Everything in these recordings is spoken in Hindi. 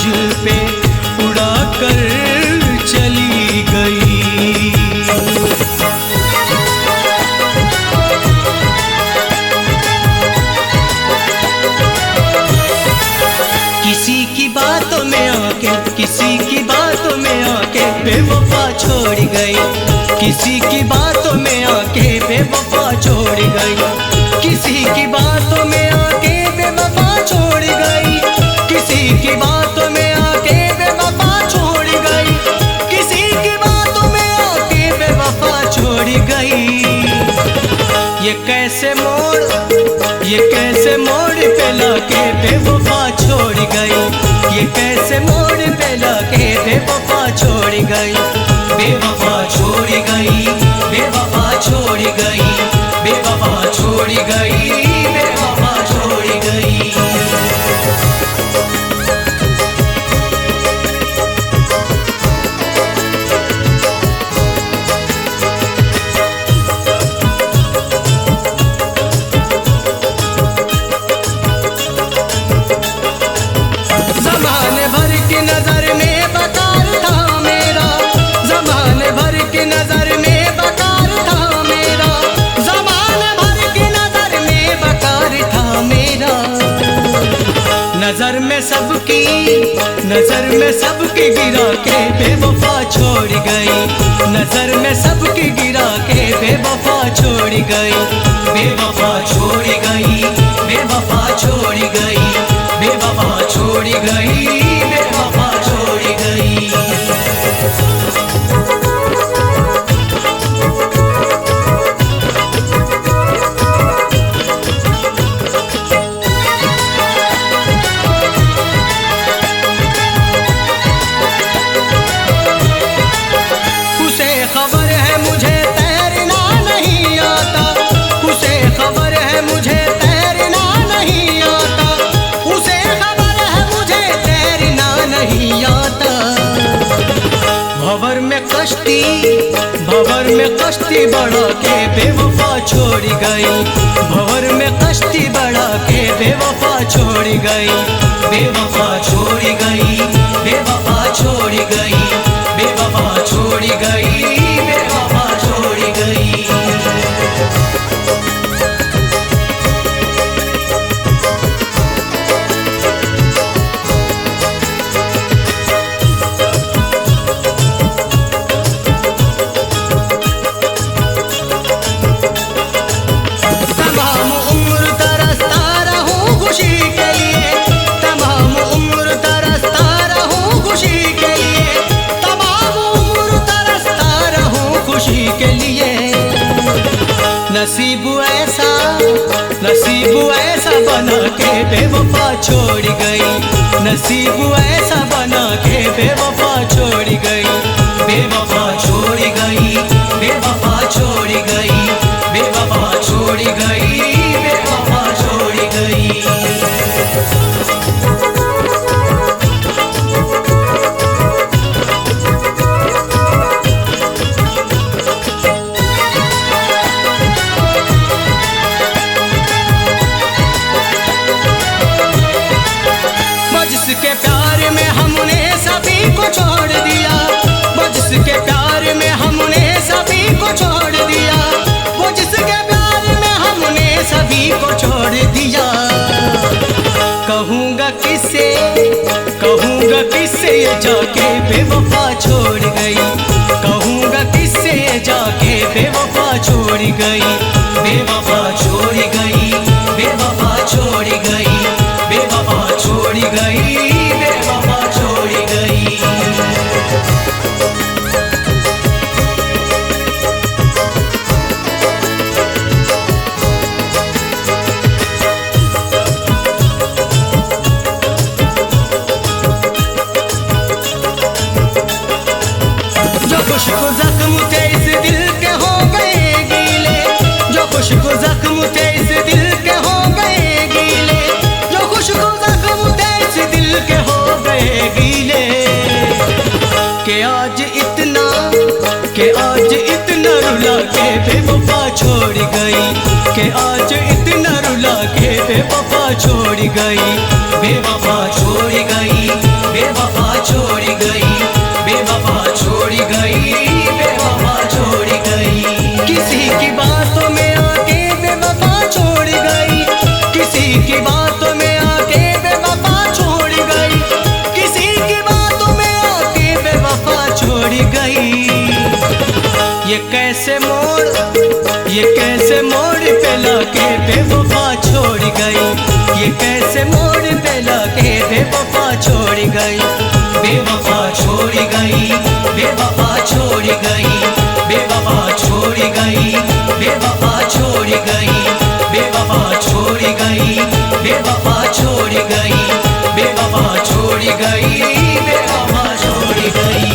मंजिल पे उड़ा कर चली गई। किसी की बातों में आके, किसी की बातों में आके बेवफा छोड़ गई। किसी की बातों में आके बेवफा छोड़ गई। किसी की बातों में आके बेवफा छोड़ गई। किसी की बातों में आके बेवफा छोड़ गई। किसी की बातों में आके बेवफा छोड़ गई। ये कैसे मोड़ पे लाके बेवफा छोड़ गई। ये कैसे मोड़ पे लाके बेवफा छोड़ गई। बेवफा छोड़ गई, बेवफा छोड़ गई, बेवफा छोड़ गई, बेवफा छोड़ गई। ज़माने भर की नजर में बेकार था मेरा। ज़माने भर की नजर में बेकार था मेरा। ज़माने भर की नजर में बेकार था मेरा। नजर में सबकी गिरा के बेवफा छोड़ गई। नजर में सबकी गिरा के बेवफा छोड़ गई। बेवफा छोड़ गई, बेवफा छोड़ गई, बेवफा छोड़ गई, बेवफा छोड़ गई। उसे खबर है मुझे तैरना नहीं आता। उसे खबर है मुझे तैरना नहीं आता। उसे खबर है मुझे तैरना नहीं आता। भंवर में कश्ती बढ़ा के बेवफा छोड़ गई। भंवर में कश्ती बढ़ा के बेवफा छोड़ गई। बेवफा छोड़ गई, बेवफा छोड़ गई, बेवफा छोड़ गई, बेवफा छोड़ गई। तमाम उम्र तरसता रहूं खुशी के लिए। तमाम उम्र तरसता रहूं खुशी के लिए। तमाम उम्र तरसता रहूं खुशी के लिए। नसीब ऐसा बना के बेवफा छोड़ गई। नसीब ऐसा बना के बेवफा छोड़ गई। बेवफा छोड़ गई, बेवफा छोड़ गई, बेवफा छोड़ गई, बेवफा छोड़ गई। जिसके प्यार में हमने सभी को छोड़ दिया। वो जिसके प्यार में हमने सभी को छोड़ दिया। वो जिसके प्यार में हमने सभी को छोड़ दिया। कहूँगा किससे ये जाके बेवफा छोड़ गई। कहूँगा किससे ये जाके बेवफा छोड़ गई। बेवफा छोड़ गई, बेवफा छोड़ गई, बेवफा छोड़ गई, बेवफा छोड़ गई। जो खुशबू जख्म थे इस दिल के हो गए गीले। जो खुशबू जख्म थे इस दिल के हो गए गीले। जो खुशबू जख्म थे इस दिल के हो गए गीले। के आज इतना रुला के बेवफा छोड़ गई। के आज इतना रुला के बेवफा छोड़ गई। बेवफा छोड़ गई, बेवफा कैसे मोड़, ये कैसे मोड़ पे लाके बेवफा छोड़ गई, ये कैसे मोड़ पे लाके बेवफा छोड़ गई, बेवफा छोड़ गई, बेवफा छोड़ गई, बेवफा छोड़ गई, बेवफा छोड़ गई, बेवफा छोड़ गई, बेवफा छोड़ गई, बेवफा छोड़ गई, बेवफा छोड़ गई।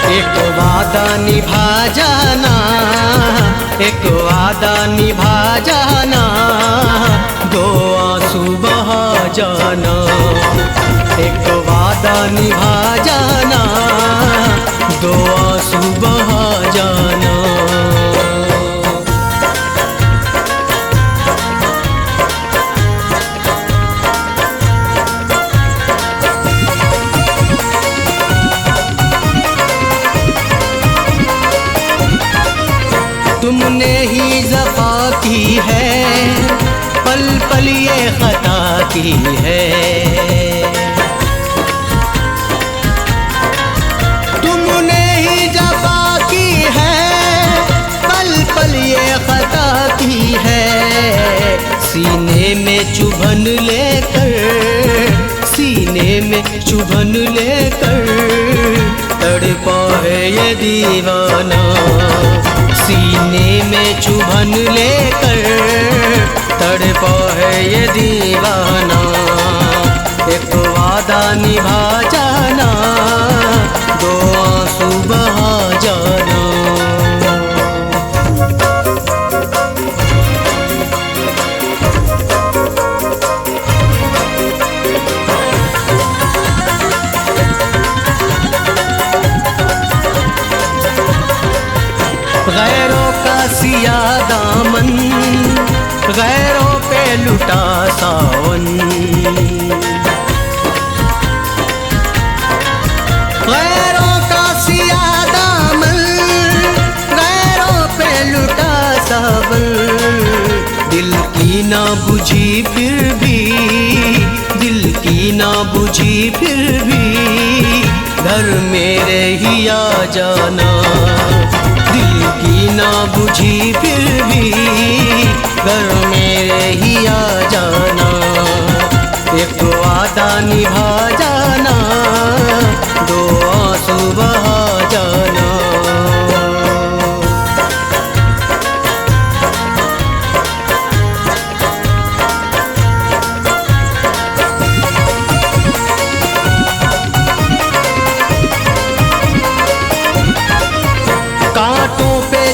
एक वादा निभा जाना, एक वादा निभा जाना, दो आंसू बहा जाना, एक वादा निभा जाना, दो आंसू बहा जाना। तुमने ही ज़फ़ा की है, पल पल ये ख़ता की है, तुमने ही ज़फ़ा की है, पल पल ये ख़ता की है। सीने में चुभन लेकर, सीने में चुभन लेकर तड़पा है ये दीवाना, सीने में चुभन लेकर तड़पा है ये दीवाना। एक वादा निभा जाना, दो आंसू बहा जाना। गैरों का सिया दामन, गैरों पे लुटा सावन, गैरों का सिया दामन, गैरों पे लुटा सावन। दिल की ना बुझी फिर भी, दिल की ना बुझी फिर भी, घर मेरे ही आ जाना, दिल की ना बुझी फिर भी, घर मेरे ही आ जाना। एक वादा निभा जाना, दो आंसू बहा जाना।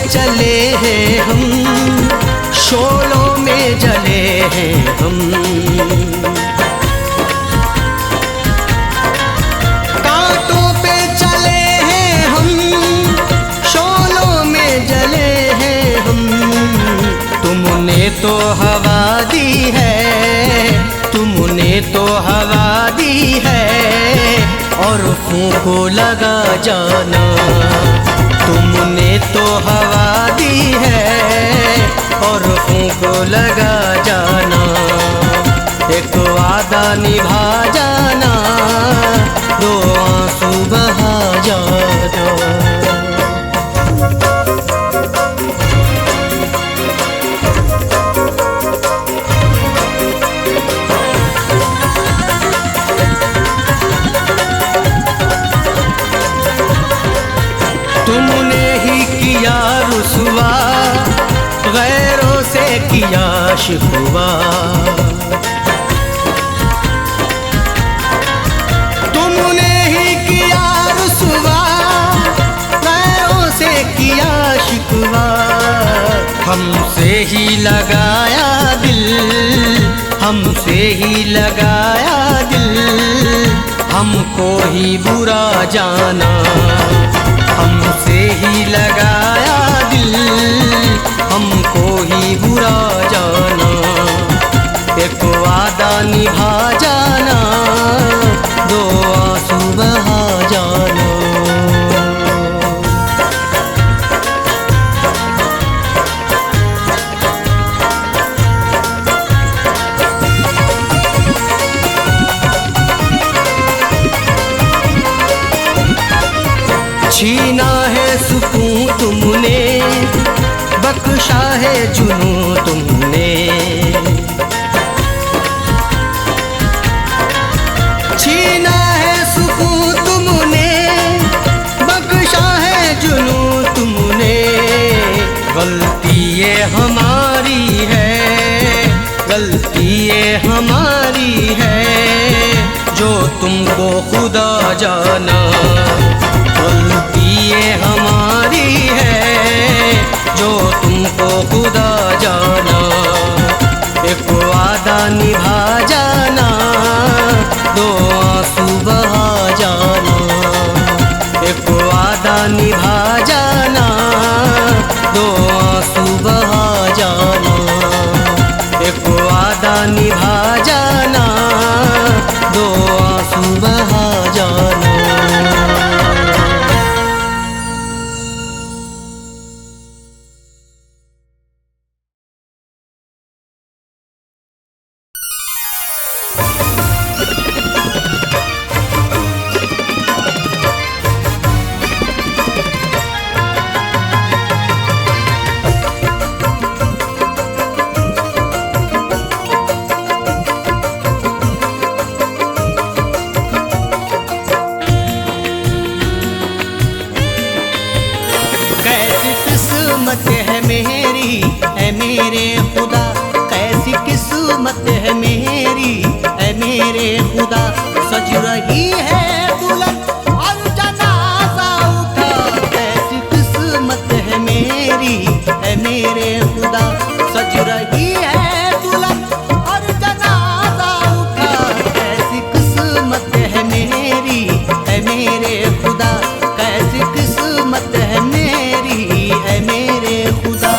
चले हैं हम, शोलों में जले हैं हम, कांटों पे चले हैं हम, शोलों में जले हैं हम। तुमने तो हवा दी है, तुमने तो हवा दी है, और फूंको लगा जाना, तुमने तो हवा दी है, और फूंको लगा जाना। एक वादा निभा जाना, दो आंसू बहा जाना। तुमने ही किया रुसवा, गैरों से किया शिकवा, तुमने ही किया रुसवा, गैरों से किया शिकवा। हमसे ही लगाया दिल, हमसे ही लगाया दिल, हमको ही बुरा जाना, हमसे ही लगाया दिल, हमको ही बुरा जाना। एक वादा निभा जाना, दो आंसू बहा जाना। बख्शा है जुनू तुमने, छीना है सुकून तुमने, बख्शा है जुनू तुमने। गलती ये हमारी है, गलती ये हमारी है, जो तुमको खुदा जाना। गलती ये हमारी है, जो तुमको खुदा जाना। एक वादा निभा जाना, दो आंसू बहा जाना। एक वादा निभा जाना, दो आंसू बहा जाना। एक वादा निभा जाना, दो आंसू बहा जाना। किस्मत है मेरी है मेरे खुदा, कैसी किस्मत है मेरी है मेरे खुदा। सज रही है दुल्हन और जनाजा उठा, कैसी किस्मत है मेरी है मेरे खुदा। सज रही है दुल्हन और जनाजा उठा, कैसी किस्मत है मेरी है मेरे खुदा। कैसी किस्मत है मेरी है मेरे खुदा।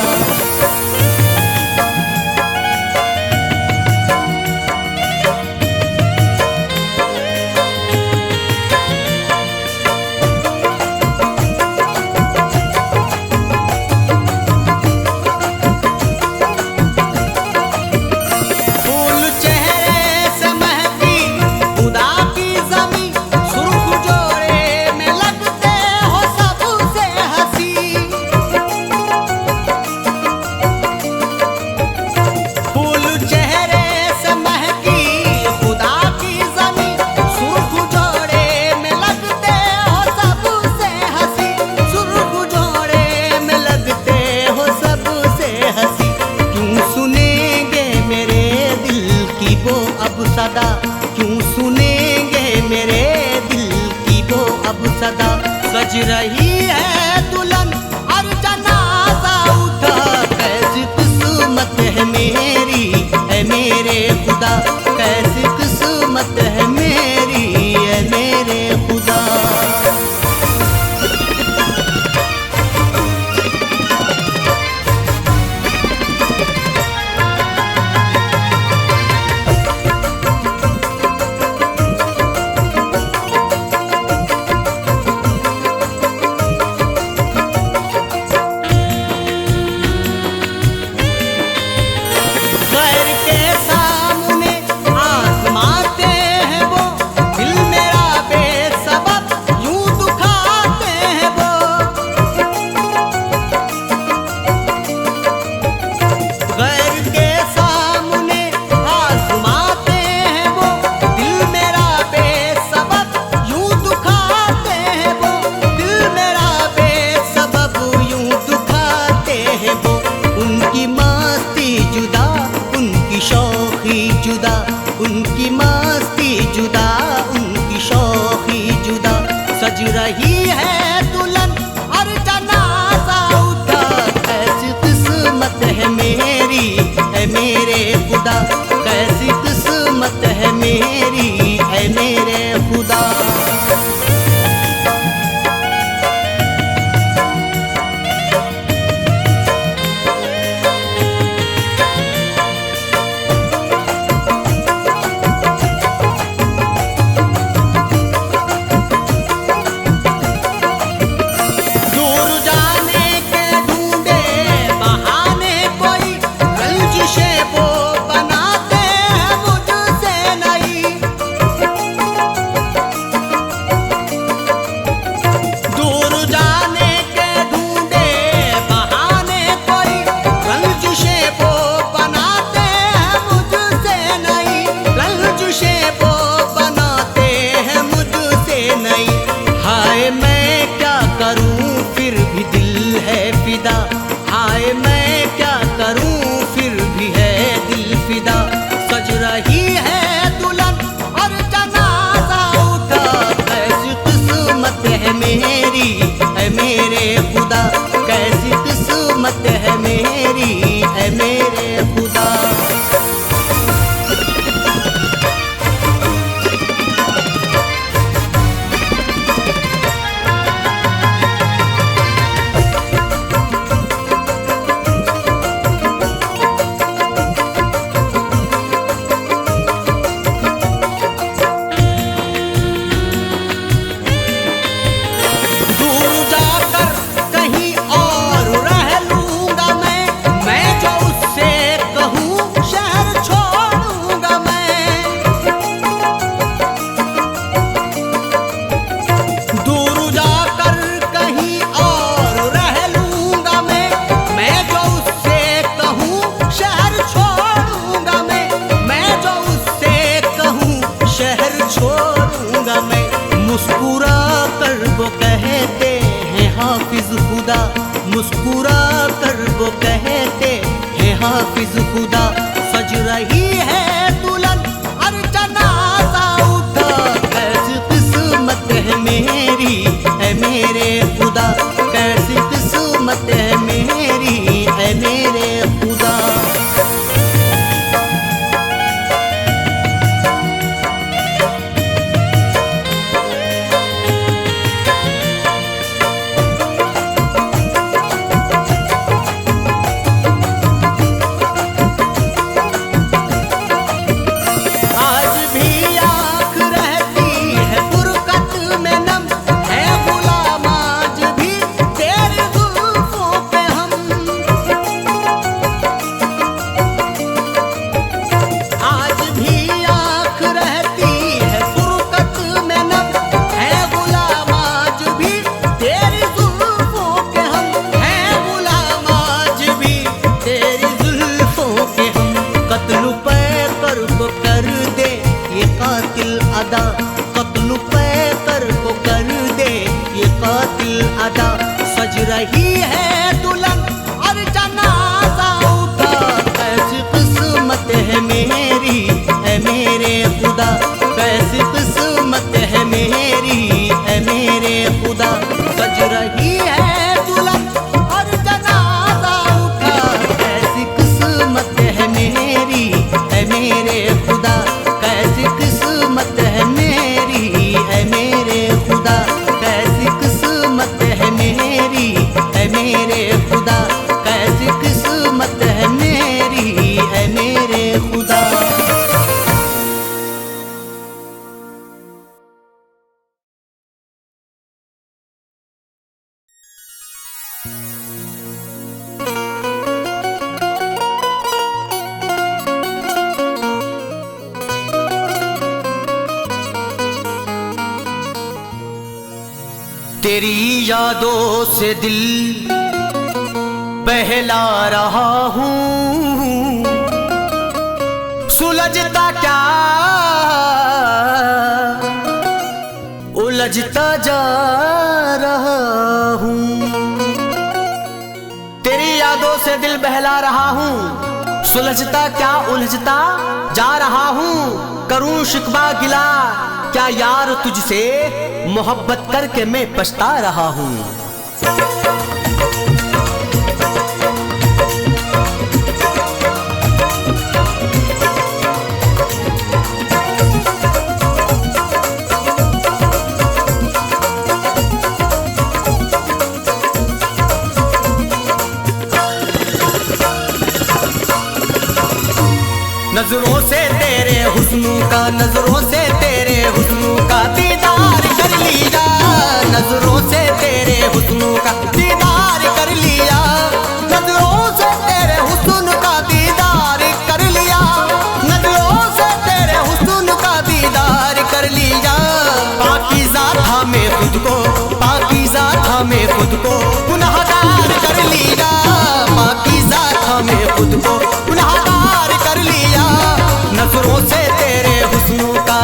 सदा क्यों सुनेंगे मेरे दिल की वो अब सदा। सज रही है दुल्हन और जनाजा उठा, कैसी किस्मत है मेरी है मेरे खुदा। कैसी किस्मत है मेरी है मेरे खुदा। खैर के सामने आसमान मुस्कुरा कर वो कहते हैं हाफिज खुदा। सज रही है दुल्हन और जनाजा उठा, कैसी किस्मत है मेरी है मेरे खुदा, कैसी किस्मत है मेरी है मेरे खुदा। कत्ल पे कर को कर दे ये कातिल अदा। सज रही है दुल्हन और जनाजा उठा, कैसी किस्मत है मेरी है मेरे खुदा, कैसी किस्मत है मेरी है मेरे खुदा। सज रही है दुल्हन और जनाजा उठा, कैसी किस्मत है मेरी है मेरे खुदा, कैसी किस्मत है मेरी है मेरे खुदा, कैसी किस्मत है मेरी है मेरे खुदा, कैसी किस्मत है मेरी है मेरे खुदा। तेरी यादों से दिल बहला रहा हूँ, सुलझता क्या उलझता जा रहा हूँ। तेरी यादों से दिल बहला रहा हूँ, सुलझता क्या उलझता जा रहा हूँ। करूँ शिकवा गिला क्या यार तुझसे, मोहब्बत करके मैं पछता रहा हूँ। नजरों से तेरे हुस्न का, नजरों से तेरे हुस्न का दीदार कर लिया, नजरों से तेरे हुस्न का दीदार कर लिया, नजरों से तेरे हुस्न का दीदार कर लिया, नजरों से तेरे हुस्न का दीदार कर लिया। पाकीज़ा था मैं खुद को, पाकीज़ा था मैं खुद को गुनाहगार कर लिया, पाकीज़ा था मैं खुद को गुनाहगार कर लिया। नजरों से तेरे हुस्न का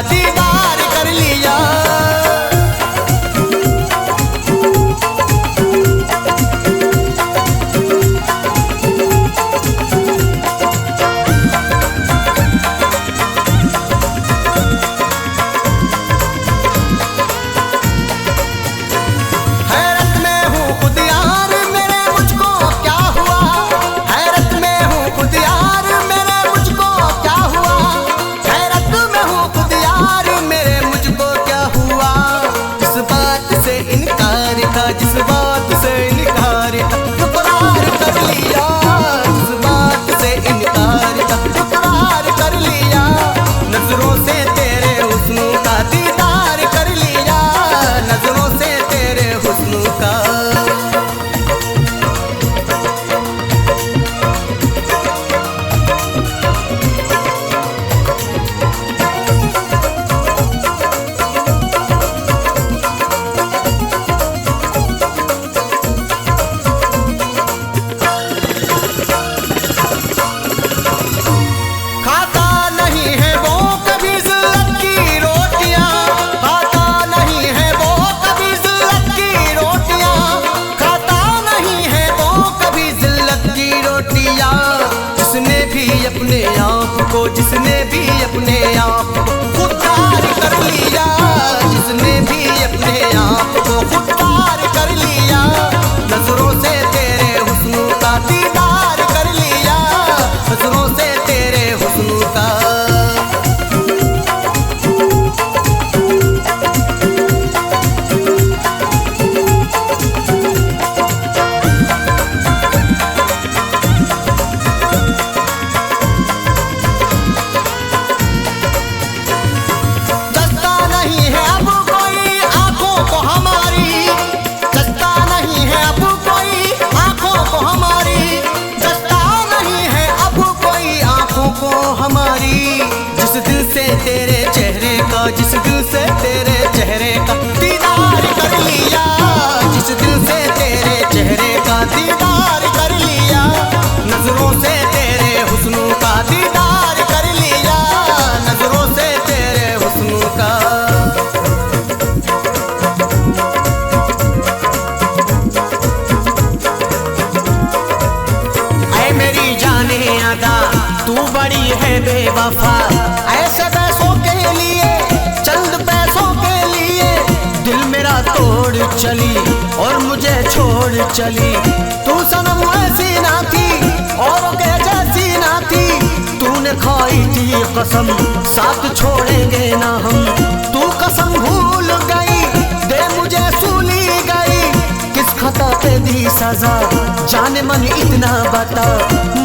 अपने आप को खुददार कर लिया, जिसने भी अपने आप को खुददार कर लिया, नजरों से तेरे हुस्न का दीदार कर लिया, नजरों से तेरे हुस्न का। जिस दिल से तेरे चेहरे का दीदार कर लिया, जिस दिल से तेरे चेहरे का दीदार कर लिया, नजरों से तेरे हुस्न का दीदार कर लिया, नजरों से तेरे हुस्न का। ऐ मेरी जाने अदा तू बड़ी है बेवफा, ऐसे पैसों के लिए चंद पैसों के लिए दिल मेरा तोड़ चली और मुझे छोड़ चली। तू सनम ऐसी ना थी और के जैसी ना थी, तूने खाई थी कसम साथ छोड़ेंगे ना हम। तू कसम भूल गई दे मुझे सूली गई, किस खता पे दी सजा जाने मन इतना बता।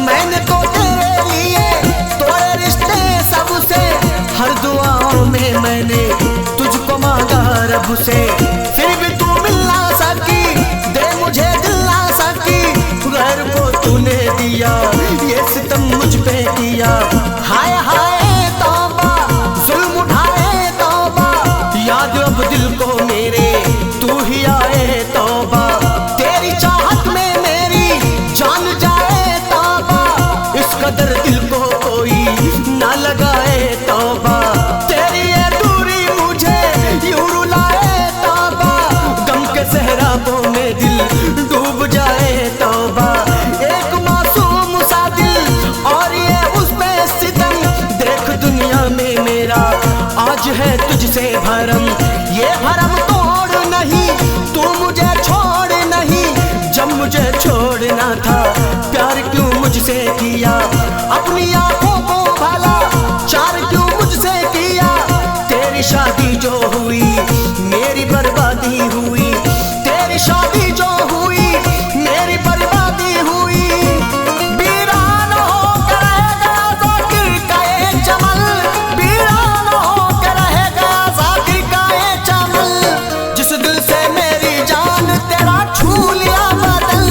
मैंने तो तेरे लिए तोड़े रिश्ते सबसे, हर दुआओं में मैंने तुझको मांगा रब से, फिर भी तू मिल ना सकी दे मुझे दिल ना सकी। गैर को तूने दिया ये सितम मुझ पे किया, हाय हाय तौबा जुल्म उठाए तौबा, याद अब दिल को मेरे तू ही आए तौबा। तेरी चाहत में मेरी जान जाए तौबा, इस कदर दिल को कोई ना लगाए तौबा। तेरी ये दूरी मुझे यूं रुलाए तौबा, गम के सहराबों में दिल डूब जाए तौबा। एक मासूम सा दिल और ये उस पे सितम, देख दुनिया में मेरा आज है तुझसे भरम। ये भरम तोड़ नहीं तू मुझे छोड़ नहीं, जब मुझे छोड़ना था प्यार क्यों मुझसे किया। अपनी आंखों को भला चार क्यों मुझसे किया, तेरी शादी जो हुई मेरी बर्बादी हुई, तेरी शादी जो हुई मेरी बर्बादी हुई। वीरान होकर रहेगा ज़ाकिर का ये चमन, वीरान होकर रहेगा ज़ाकिर का ये चमन। जिस दिल से मेरी जान तेरा छू लिया बदल,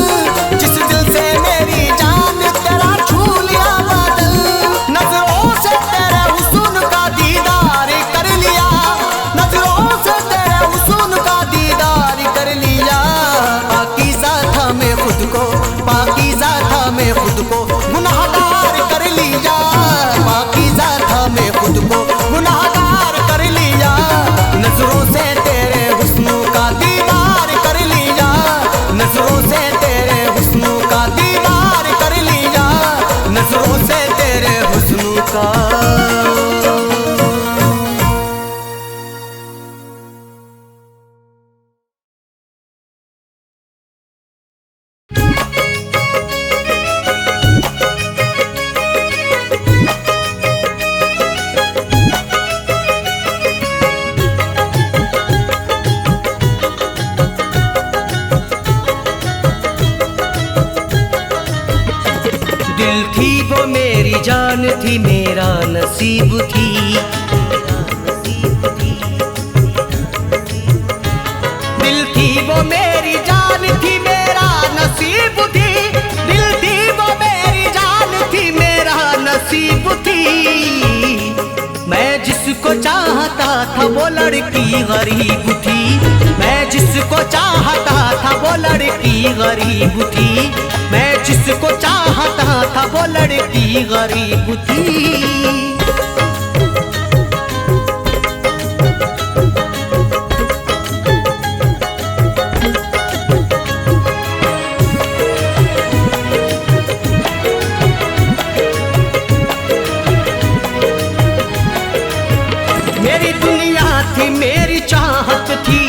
जिस दिल से मेरी जान तेरा छू लिया बदल, नजरों से तेरे हुस्न का दीदार कर लिया, नजरों से तेरे हुस्न का दीदार कर लिया। पाकीज़ा था मैं खुद को, पाकीज़ा था मैं खुद को गुनाहगार कर लिया, पाकीज़ा था मैं खुद को गुनाहगार कर लिया, नजरों से तेरे हुस्न का दीदार कर लिया, नजरों से तेरे हुस्न का दीदार कर लिया, नजरों से तेरे हुस्न का। दिल थी वो मेरी जान थी मेरा नसीब थी, दिल थी वो मेरी जान थी मेरा नसीब थी, दिल थी वो मेरी जान थी मेरा नसीब थी। मैं जिसको चाहता था वो लड़की गरीब थी, मैं जिसको चाहता था वो लड़की गरीब थी, मैं जिसको चाहता था वो लड़की गरीब थी। थी मेरी चाहत थी,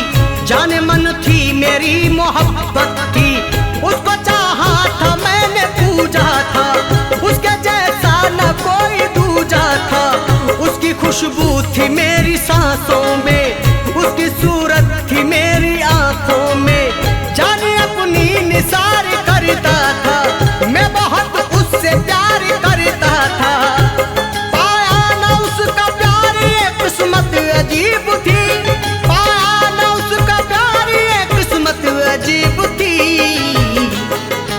जाने मन थी मेरी मोहब्बत थी। उसको चाहा था मैंने पूजा था, उसके जैसा न कोई दूजा था। उसकी खुशबू थी मेरी सांसों में, उसकी सूरत थी मेरी आंखों में। जाने अपनी निसार करता था, मैं बहुत उससे प्यार करता था। पाया ना उसका प्यार ये किस्मत अजीब थी, पाया ना उसका प्यार ये किस्मत अजीब थी।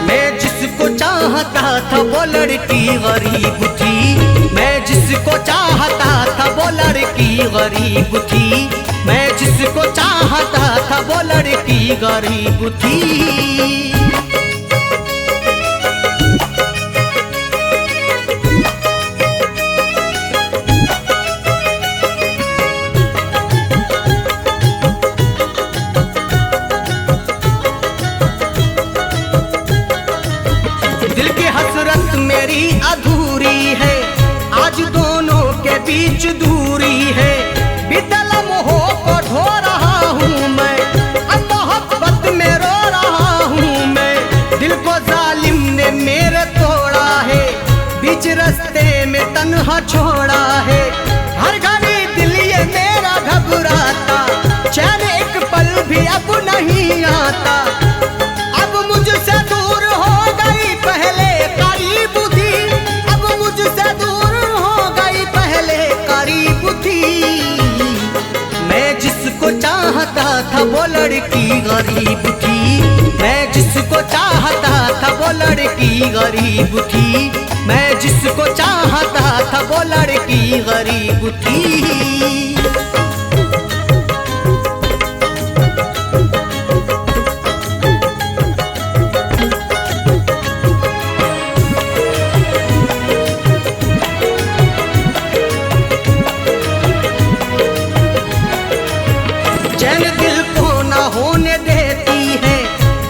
मैं जिसको चाहता था वो लड़की गरीब थी, मैं जिसको चाहता था वो लड़की गरीब थी, मैं जिसको चाहता था वो लड़की गरीब थी। दिल की हसरत मेरी अधूरी है, आज दोनों के बीच दूरी है। बीते लम्हों को ढो रहा हूँ मैं, अब मोहब्बत में रो रहा हूँ मैं। दिल को जालिम ने मेरे तोड़ा है, बीच रास्ते में तन्हा छोड़ा है। हर घड़ी दिल ये मेरा घबराता, चैन एक पल भी अब नहीं आता। अब मुझसे दूर हो गई पहले करीब थी, अब मुझसे दूर हो गई पहले करीब थी। मैं जिसको चाहता था वो लड़की गरीब थी, मैं जिसको चाहता था वो लड़की गरीब थी, मैं जिसको चाहता था वो लड़की गरीब थी। चैन दिल को न होने देती है,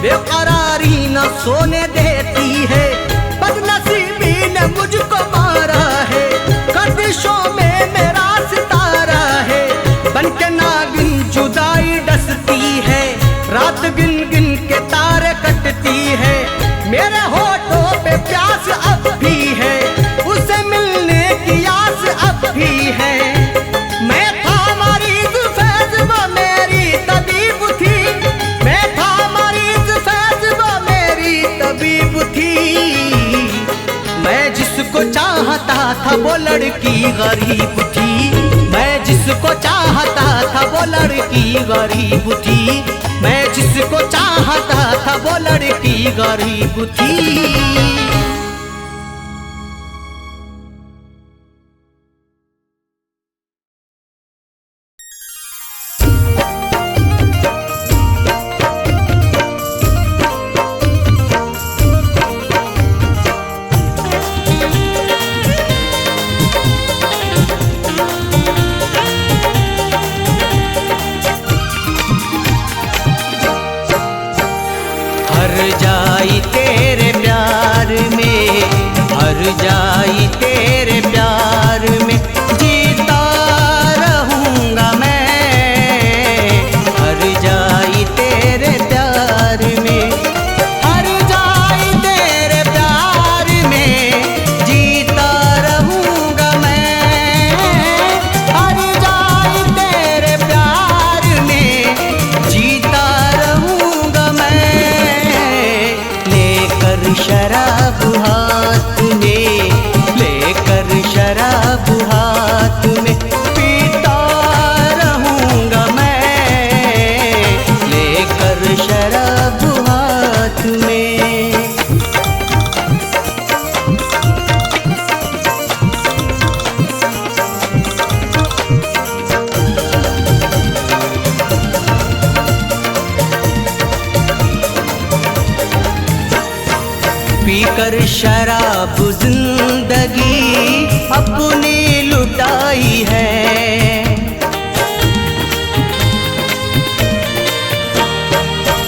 बेकरारी न सोने देती है। बदनसीबी ने मुझको मारा है, गर्दिशों में मेरा सितारा है। बनके नागिन जुदाई डसती है, रात गिन गिन के तारे कटती है। मेरे होठों पे प्यास अब भी है, उसे मिलने की आस अब भी है। मैं था मरीज फैज वो मेरी तबीब थी, मैं था मरीज फैज वो मेरी तबीब थी। मैं जिसको चाहता था वो लड़की गरीब थी, मैं जिसको चाहता था वो लड़की गरीब थी, मैं जिसको चाहता था वो लड़की गरीब थी। हर जाई तेरे प्यार में, हर जाई तेरे प्यार में, जीता रहूंगा मैं। हर जाई तेरे प्यार में, हर जाई तेरे प्यार में, जीता रहूंगा मैं। हर जाई तेरे प्यार में, जीता रहूंगा मैं। लेकर शराब हाथ में, लेकर शराब हाथ में, पीता रहूंगा मैं। लेकर शराब हाथ में। पीकर शराब जिंदगी अपनी लुटाई है।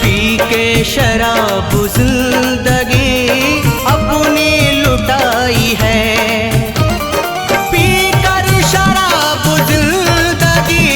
पी के शराब जिंदगी अपनी लुटाई है। पीकर शराब जिंदगी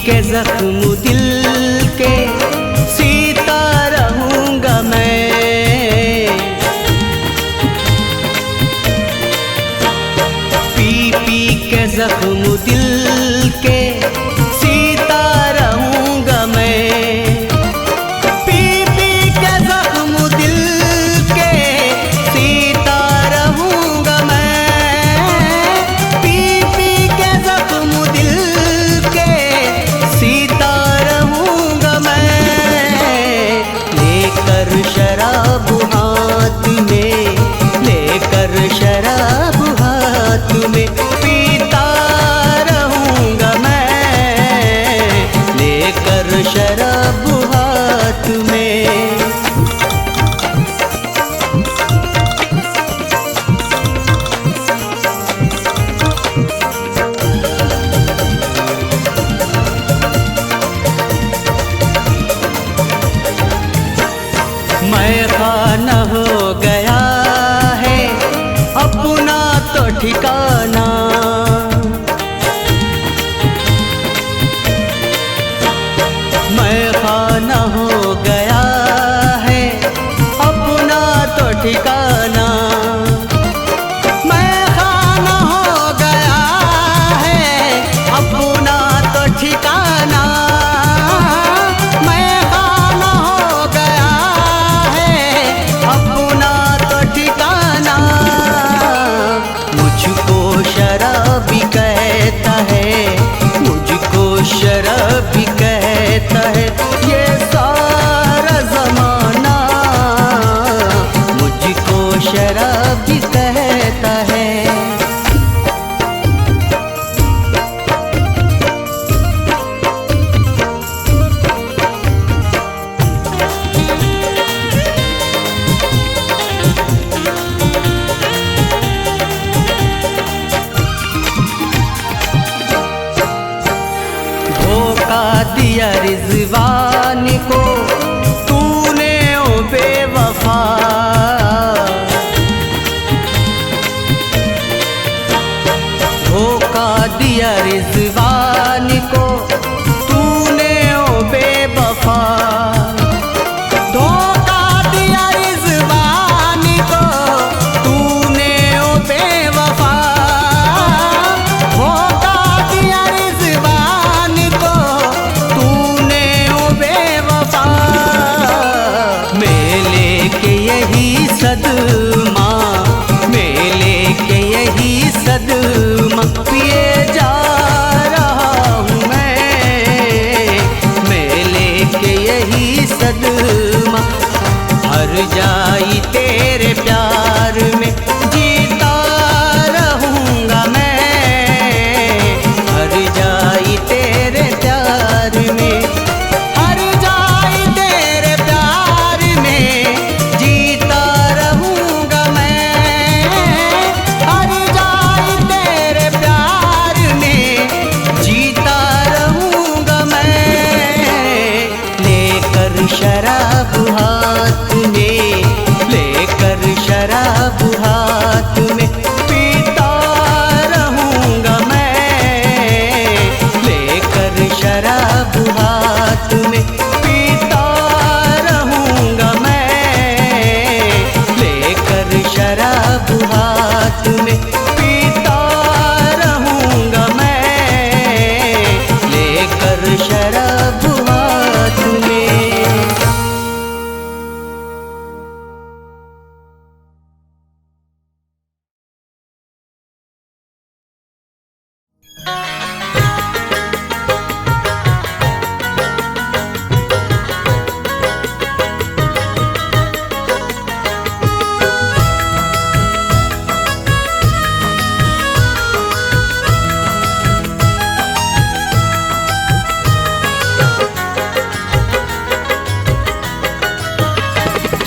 के जख्म दिल के सीता रहूंगा मैं। पी पी के जख्म दिल के सीता रहूंगा मैं। पी पी के जख्म दिल के सीता रहूंगा मैं। पी पी के जख्म दिल के सीता रहूंगा मैं। लेकर शराब हाथ में, लेकर शराब हाथ में पीता रहूंगा मैं। लेकर शराब हाथ में। मैं खाना हो गया है अपना तो ठिकाना। मैं खाना हो गया है अपना तो ठिकाना। मैं खाना हो गया है अपना तो ठिकाना। मैं खाना हो गया है अपना तो ठिकाना। मुझको शराबी कहता है, मुझको शराबी कहता है ये सारा जमाना। मुझको शराबी कहता है। धोखा दिया रिजवान को तूने ओ बेवफा। धोखा दिया रिजवान को तूने ओ बेवफा। धोखा दिया रिजवान को तूने ओ बेवफा। धोखा दिया रिजवान को तूने ओ बेवफा। मैं लेके यही सदमा, मैं लेके यही सदमा पिए जा रहा हूँ मैं लेके यही सदमा। हर जाई तेरे प्यार में जीता रहूंगा मैं। हर जाई तेरे प्यार में, हर जाई तेरे प्यार में जीता रहूंगा मैं। हर जाई तेरे प्यार में जीता रहूंगा मैं। लेकर शराब हाथ में, लेकर शराब हाथ में पीता रहूंगा मैं। लेकर शराब हाथ में पीता रहूंगा मैं। लेकर शराब हाथ में पीता रहूंगा मैं। लेकर शराब हाथ में।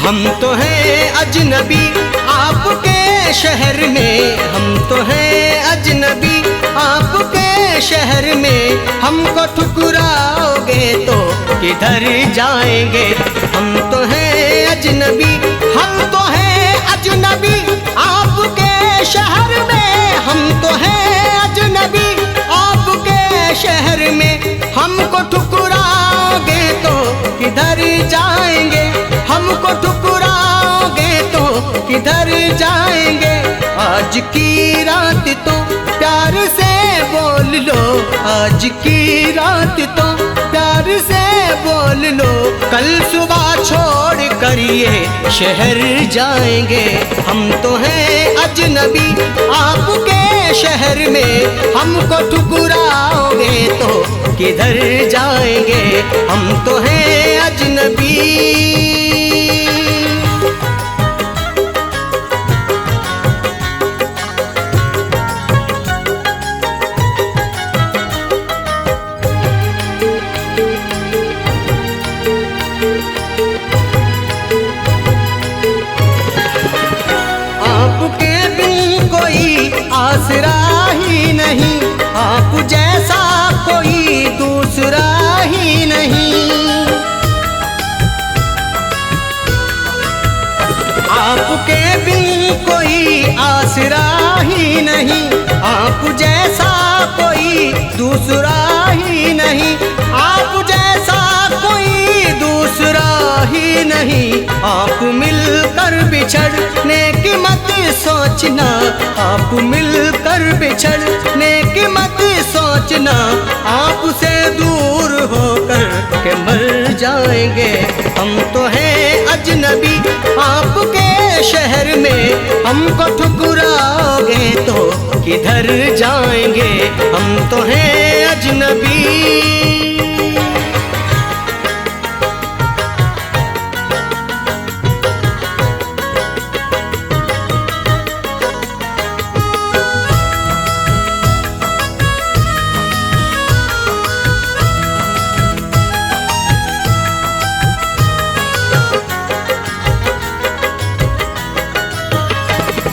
हम तो हैं अजनबी आपके शहर में। हम तो हैं अजनबी आपके शहर में। हमको ठुकराओगे तो किधर जाएंगे। हम तो हैं अजनबी, हम तो हैं अजनबी आपके शहर में। हम तो हैं अजनबी आपके शहर में। हमको ठुकराओगे तो किधर जाएंगे, हमको ठुकराओगे तो किधर जाएंगे। आज की रात तो प्यार से बोल लो, आज की रात तो प्यार से बोल लो। कल सुबह छोड़ कर ये शहर जाएंगे। हम तो हैं अजनबी आपके शहर में, हमको ठुकराओगे तो किधर जाएंगे। हम तो हैं अजनबी। आपके बिन कोई आसरा ही नहीं, आप जैसा कोई दूसरा ही नहीं। आपके बिन कोई आसरा ही नहीं, आप जैसा कोई दूसरा ही नहीं। आप जैसा कोई दूसरा ही नहीं। आप मिलकर बिछड़ने की मत सोचना, आप मिलकर बिछड़ने की मत सोचना। आपसे दूर होकर के मर जाएंगे। हम तो हैं अजनबी आपके शहर में, हमको ठुकराओगे तो किधर जाएंगे। हम तो हैं अजनबी।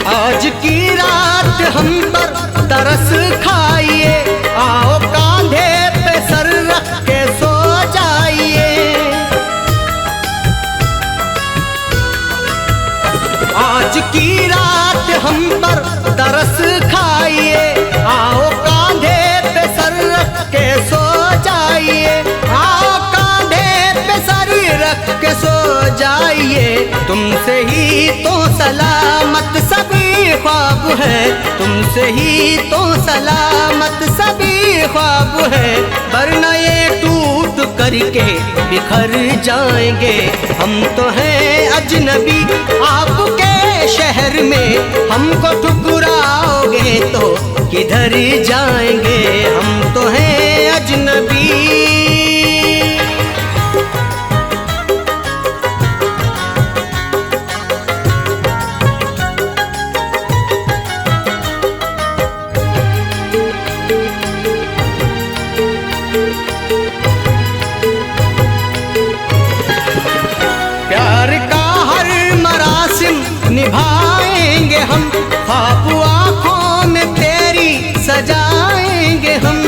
आज की रात हम पर तरस खाइए, आओ कांधे पे सर रख के सो जाइए। आज की रात हम पर तरस खाइए, आओ कांधे पे सर रख के सो जाइए। आओ कांधे पे सर रख के सो जाइए। तुमसे ही तो सलामत सभी ख्वाब है, तुमसे ही तो सलामत सभी ख्वाब है। वरना ये टूट करके बिखर जाएंगे। हम तो हैं अजनबी आपके शहर में, हमको ठुकराओगे तो किधर जाएंगे। हम तो हैं अजनबी। प्यार का हर मरासिम निभाएंगे हम, ख्वाब आँखों में तेरी सजाएंगे हम।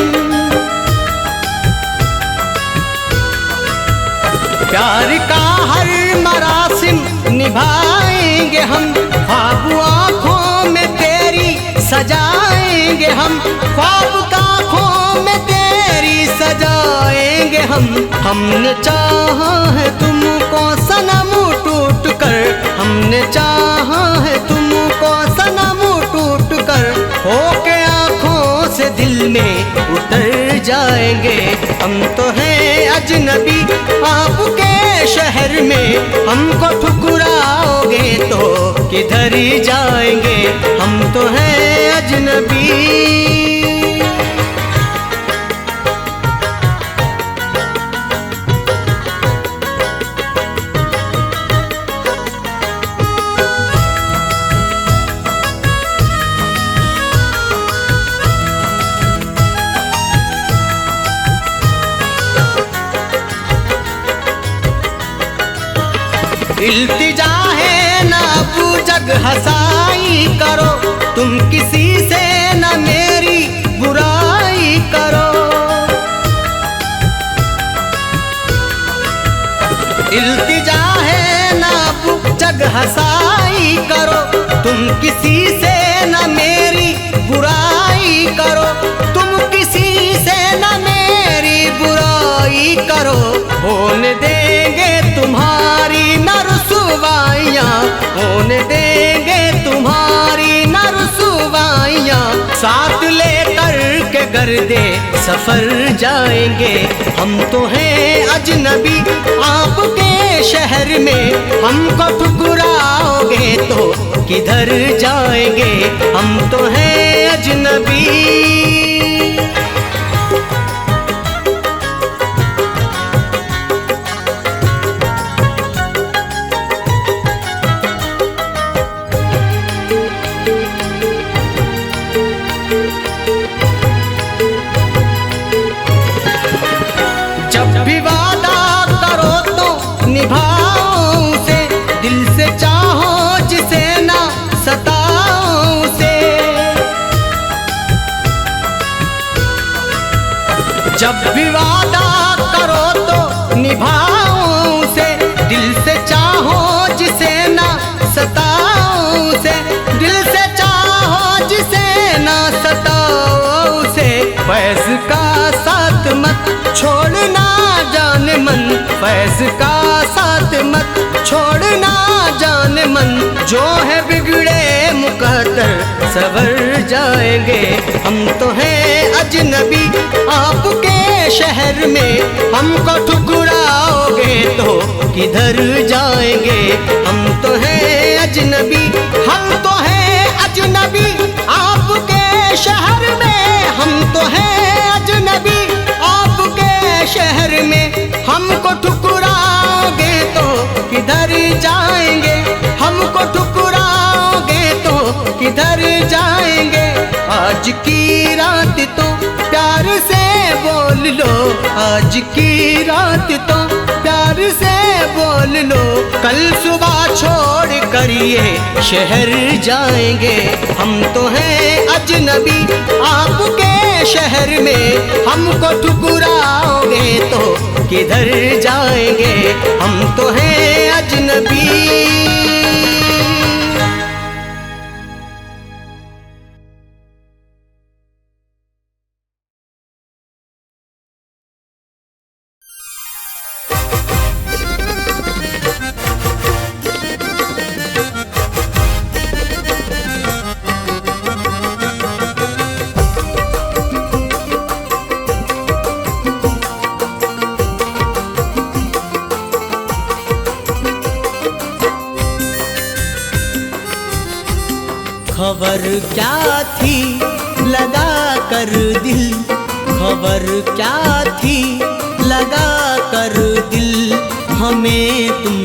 प्यार का हर मरासिम निभाएंगे हम, ख्वाब आँखों में तेरी सजाएंगे हम। ख्वाब आँखों में तेरी सजाएंगे हम। हमने चाहा है तुमको सनम टूट कर, हमने चाहा है तुमको सनम टूट कर। होके आँखों से दिल में उतर जाएंगे। हम तो हैं अजनबी आपके शहर में, हमको ठुकराओगे तो किधर जाएंगे। हम तो हैं अजनबी। इल्तिजा है ना अबू जग हसाई करो, तुम किसी से न मेरी बुराई करो। इल्तिजा है ना अबू जग हसाई करो, तुम किसी से न मेरी बुराई करो। तुम किसी से न मेरी बुराई कर दे सफर जाएंगे। हम तो हैं अजनबी आपके शहर में, हमको ठुकराओगे तो किधर जाएंगे। हम तो हैं अजनबी। निभाओ उसे, दिल से चाहो जिसे ना सताओ उसे। जब भी वादा करो तो निभाओ उसे, दिल से चाहो जिसे ना सताओ उसे। दिल से चाहो जिसे ना सताओ उसे। फैज़ का साथ मत छोड़ना जाने मन, फैज़ का साथ मत छोड़ना जाने मन। जो है बिगड़े मुकद्दर सवर जाएंगे। हम तो हैं अजनबी आपके शहर में, हमको ठुकराओगे तो किधर जाएंगे। हम तो हैं अजनबी, हम तो हैं अजनबी आपके शहर में। हम तो हैं अजनबी आपके शहर में, हमको ठुकराओगे तो किधर जाएंगे। हमको ठुकराओगे तो किधर जाएंगे। आज की रात तो प्यार से बोल लो, आज की रात तो प्यार से बोल लो। कल सुबह छोड़ कर ये शहर जाएंगे। हम तो हैं अजनबी आपके शहर में, हमको ठुकराओगे तो किधर जाएंगे। हम तो हैं अजनबी। खबर क्या थी लगा कर दिल, खबर क्या थी लगा कर दिल। हमें तुम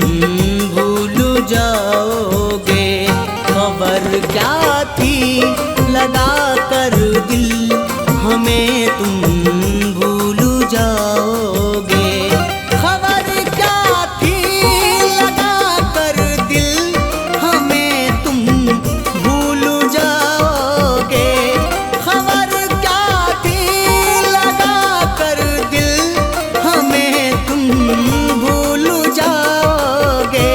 भूल जाओगे। खबर क्या थी लगा कर दिल, हमें तुम भूल जाओगे। खबर क्या थी लगा कर दिल, हमें तुम भूल जाओगे। खबर क्या थी लगा कर दिल, हमें तुम भूल जाओगे।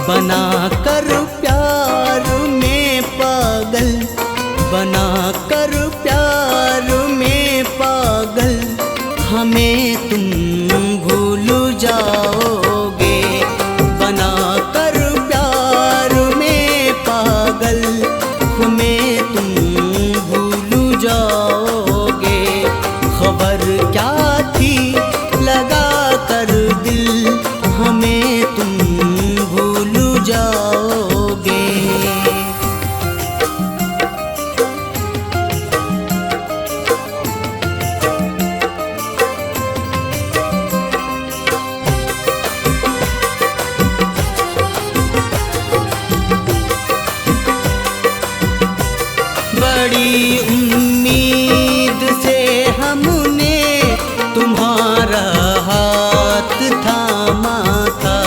बना कर प्यार में पागल, बना कर प्यार में पागल, हमें तुम भूल जाओगे। बना कर प्यार में पागल, हमें तुम भूल जाओगे। खबर क्या थी लगा कर दिल, हमें तुम भूल जाओगे। बड़ी उम्मीद से हमने तुम्हारा हाथ थामा था।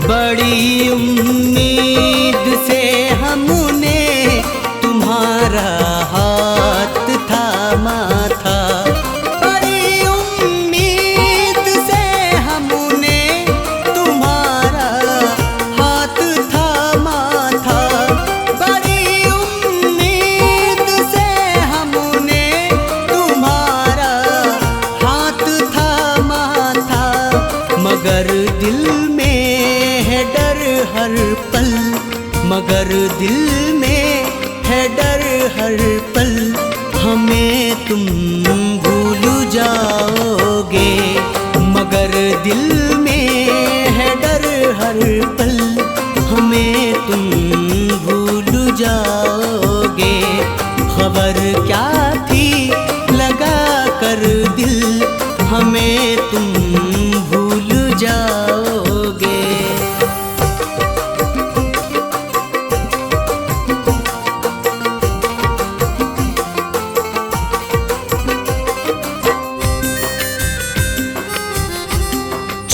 बड़ी उम्मीद से हमने तुम्हारा हाथ थामा था। बड़ी उम्मीद से हमने तुम्हारा हाथ थामा था। बड़ी उम्मीद से हमने तुम्हारा हाथ थामा था। मगर दिल में है डर हर पल, मगर दिल में हर पल हमें तुम भूल जाओगे, मगर दिल में है डर हर पल हमें तुम भूल जाओगे। खबर क्या थी लगा कर दिल हमें तुम भूल जाओगे।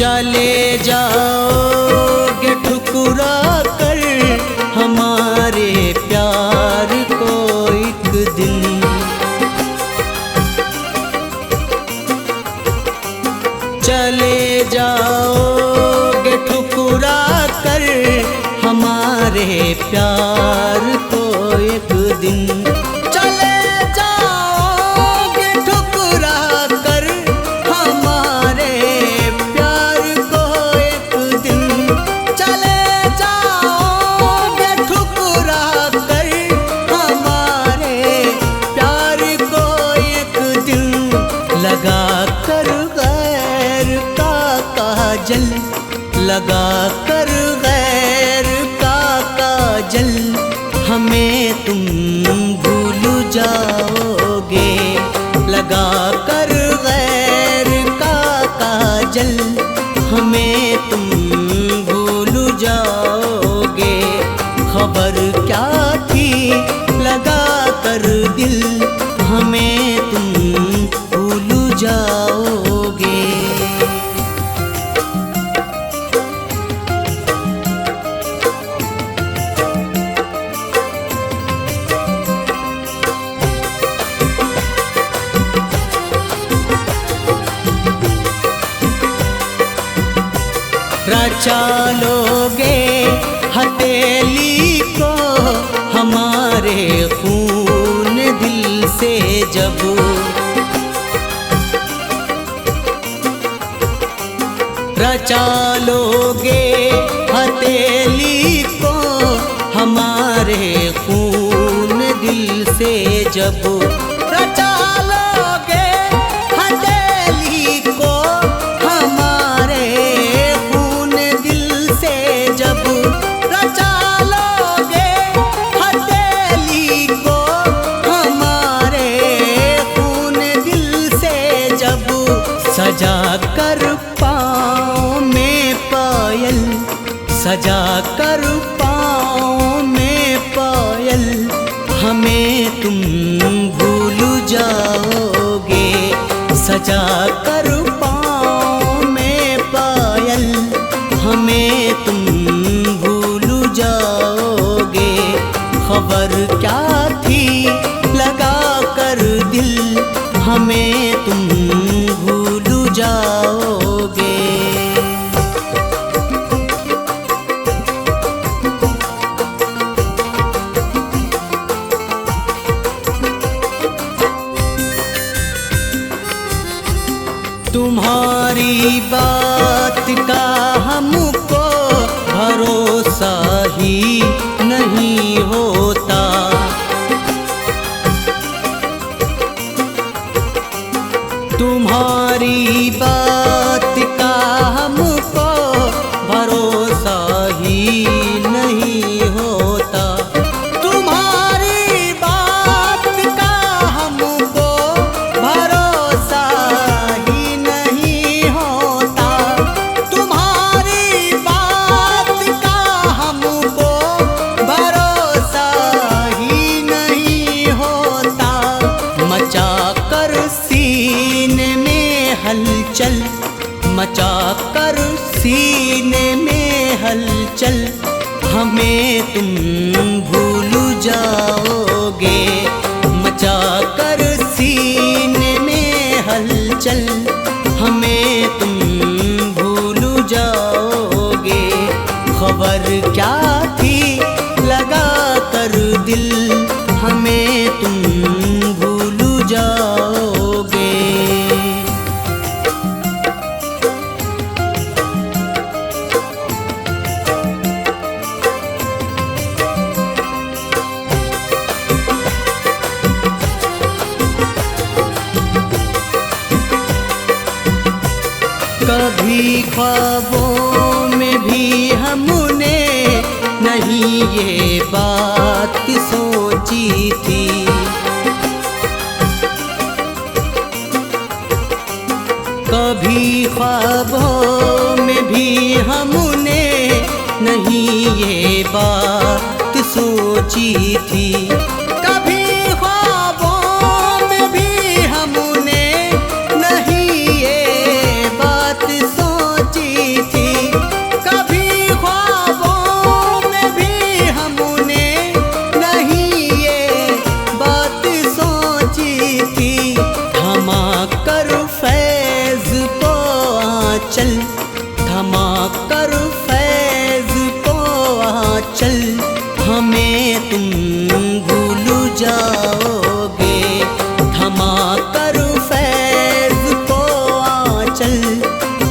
चले जाओगे ठुकरा कर हमारे प्यार को एक दिन, चले जाओगे ठुकरा कर हमारे प्यार को एक दिन, चले जाओगे ठुकरा कर हमारे प्यार को एक दिन, चले जाओगे ठुकरा कर हमारे प्यार को एक दिन। लगा कर काजल, लगा कर गैर का काजल हमें तुम भूल जाओगे, लगा कर गैर का काजल हमें तुम भूल जाओगे। खबर क्या थी लगा कर दिल हमें तुम भूल जाओगे। रचा लोगे हथेली को हमारे खून दिल से जब, रचा लोगे हथेली को हमारे खून दिल से जब, रचा लोगे हथेली को हमारे खून दिल से जब, रचा लोगे हथेली को हमारे खून दिल से जब। सजा कर पाँव में पायल, सजा कर पाँव में पायल हमें तुम भूल जाओगे, सजा कर पाँव में पायल हमें तुम भूल जाओगे। खबर क्या थी लगा कर दिल हमें तुम भूल जाओगे। तुम्हारी बात का हमको भरोसा ही नहीं होता, तुम्हारी बात का हमको भरोसा ही नहीं होता, तुम्हारी बात का हमको भरोसा ही नहीं होता, तुम्हारी बात का हमको भरोसा ही नहीं होता। मचा कर सीने में हलचल, मचा कर सीने में हलचल हमें तुम भूल जाओगे, मचा कर सीने में हलचल हमें तुम भूल जाओगे। खबर क्या थी लगा कर दिल हमें तुम भूल जाओगे। कभी ख्वाबों में भी हमने नहीं ये बात सोची थी। कभी ख्वाबों में भी हमने नहीं ये बात सोची थी। कभी ख्वाबों में भी हमने नहीं ये बात सोची थी। कभी ख्वाबों में भी हमने नहीं ये बात सोची थी। थमा कर फैज़ को आंचल, थमा कर फैज़ को आंचल, हमें तुम भूल जाओगे। थमा कर फैज़ को आंचल,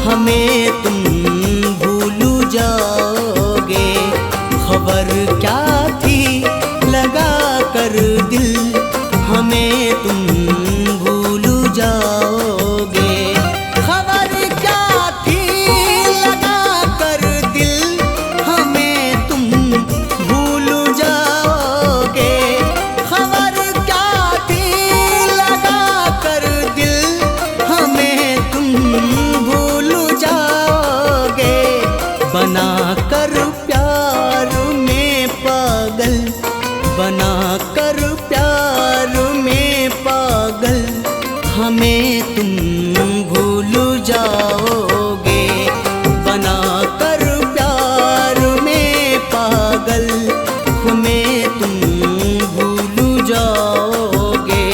हमें तुम भूल जाओगे। खबर क्या थी लगा कर दिल, हमें तुम भूल जाओगे। खबर क्या थी लगा कर दिल, हमें तुम भूल जाओगे। खबर क्या थी लगा कर दिल, हमें तुम भूल जाओगे। बना कर प्यार में पागल, बना कर प्यार में पागल, हमें तुम भूल जाओगे। बना कर प्यार में पागल, हमें तुम भूल जाओगे।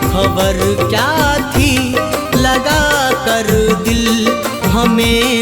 खबर क्या थी लगा कर दिल, हमें